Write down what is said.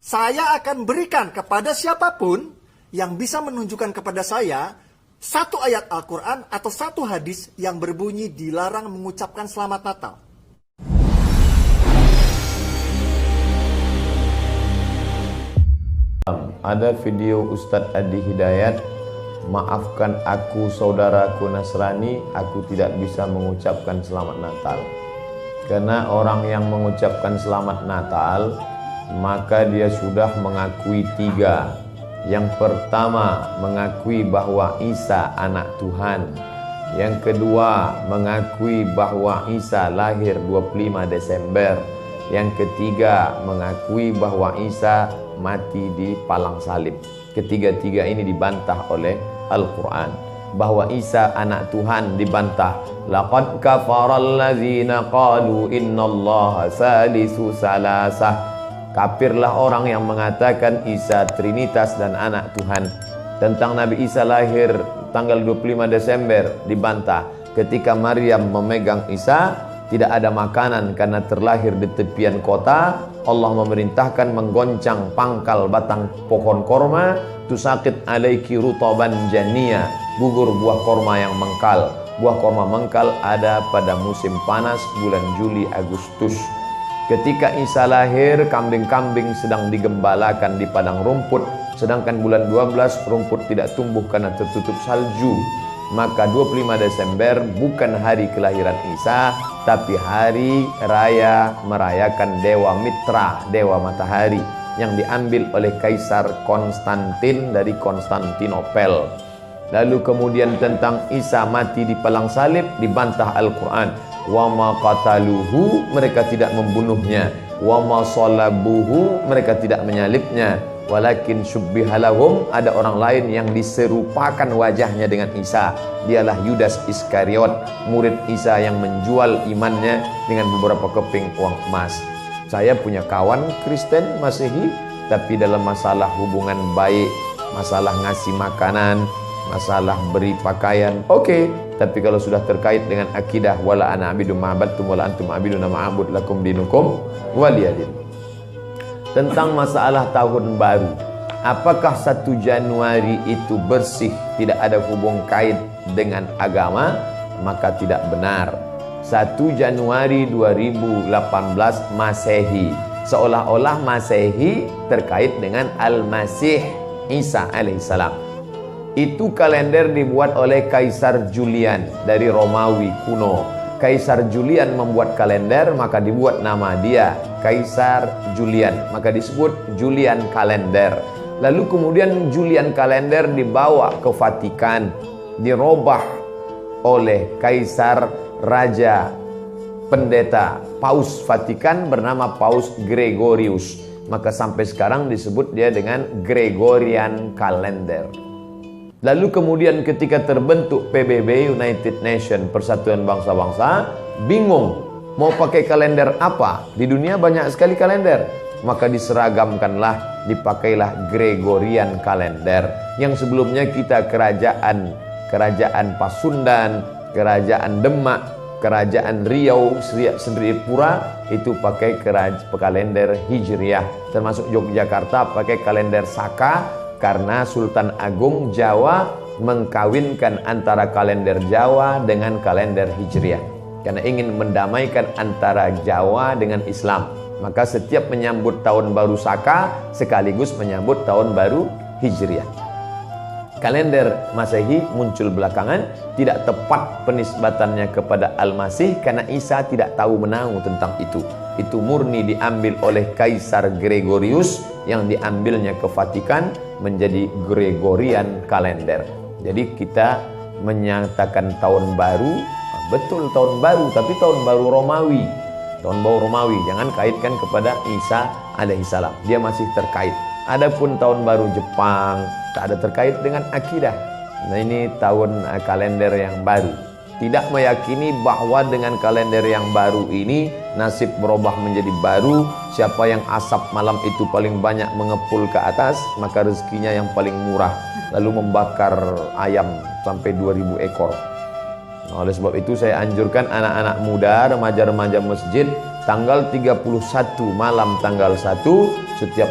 saya akan berikan kepada siapapun yang bisa menunjukkan kepada saya satu ayat Al-Quran atau satu hadis yang berbunyi dilarang mengucapkan selamat Natal. Ada video Ustadz Adi Hidayat, maafkan aku saudaraku Nasrani, aku tidak bisa mengucapkan selamat Natal. Karena orang yang mengucapkan selamat Natal, maka dia sudah mengakui tiga. Yang pertama, mengakui bahwa Isa anak Tuhan. Yang kedua, mengakui bahwa Isa lahir 25 Desember. Yang ketiga, mengakui bahwa Isa mati di palang salib. Ketiga-tiga ini dibantah oleh Al-Quran. Bahwa Isa anak Tuhan dibantah. Laqad kafaral ladzina qalu innallaha salisu salasah. Kafirlah orang yang mengatakan Isa Trinitas dan anak Tuhan. Tentang Nabi Isa lahir tanggal 25 Desember dibantah. Ketika Maryam memegang Isa, tidak ada makanan karena terlahir di tepian kota. Allah memerintahkan menggoncang pangkal batang pohon korma, tusakit alaiki rutaban jania, gugur buah korma yang mengkal. Buah korma mengkal ada pada musim panas bulan Juli Agustus. Ketika Isa lahir, kambing-kambing sedang digembalakan di padang rumput, sedangkan bulan 12 rumput tidak tumbuh karena tertutup salju. Maka 25 Desember bukan hari kelahiran Isa, tapi hari raya merayakan Dewa Mitra, Dewa Matahari, yang diambil oleh Kaisar Konstantin dari Konstantinopel. Lalu kemudian tentang Isa mati di palang salib dibantah Al-Quran. Wa ma qataluhu, mereka tidak membunuhnya. Wa ma salabuhu, mereka tidak menyalibnya. Walakin syubbihalahum, ada orang lain yang diserupakan wajahnya dengan Isa. Dialah Yudas Iskariot, murid Isa yang menjual imannya dengan beberapa keping uang emas. Saya punya kawan Kristen Masehi, tapi dalam masalah hubungan baik, masalah ngasih makanan, masalah beri pakaian, oke. Tapi kalau sudah terkait dengan akidah, wala ana abidu ma'abadtum wala antum abiduna ma'abud lakum dinukum waliyadin. Tentang masalah tahun baru, apakah 1 Januari itu bersih, tidak ada hubung kait dengan agama? Maka tidak benar. 1 Januari 2018 Masehi, seolah-olah Masehi terkait dengan Al-Masih Isa alaihissalam. Itu kalender dibuat oleh Kaisar Julian dari Romawi kuno. Kaisar Julian membuat kalender, maka dibuat nama dia Kaisar Julian, maka disebut Julian kalender. Lalu kemudian Julian kalender dibawa ke Vatikan, dirobah oleh Kaisar Raja Pendeta Paus Vatikan bernama Paus Gregorius. Maka sampai sekarang disebut dia dengan Gregorian kalender. Lalu kemudian ketika terbentuk PBB, United Nation, Persatuan Bangsa-Bangsa, bingung mau pakai kalender apa? Di dunia banyak sekali kalender. Maka diseragamkanlah, dipakailah Gregorian kalender. Yang sebelumnya kita kerajaan Pasundan, kerajaan Demak, kerajaan Riau, Sendripura itu pakai kalender Hijriah. Termasuk Yogyakarta pakai kalender Saka, karena Sultan Agung Jawa mengkawinkan antara kalender Jawa dengan kalender Hijriah. Karena ingin mendamaikan antara Jawa dengan Islam. Maka setiap menyambut tahun baru Saka sekaligus menyambut tahun baru Hijriah. Kalender Masehi muncul belakangan, tidak tepat penisbatannya kepada Al-Masih karena Isa tidak tahu menahu tentang itu. Itu murni diambil oleh Kaisar Gregorius yang diambilnya ke Vatikan menjadi Gregorian kalender. Jadi kita menyatakan tahun baru, betul tahun baru, tapi tahun baru Romawi. Tahun baru Romawi, jangan kaitkan kepada Isa alaihissalam. Dia masih terkait. Adapun tahun baru Jepang tak ada terkait dengan akidah. Nah, ini tahun kalender yang baru. Tidak meyakini bahwa dengan kalender yang baru ini nasib berubah menjadi baru. Siapa yang asap malam itu paling banyak mengepul ke atas, maka rezekinya yang paling murah. Lalu membakar ayam sampai 2000 ekor. Nah, oleh sebab itu saya anjurkan anak-anak muda, remaja-remaja masjid, tanggal 31 malam tanggal 1 setiap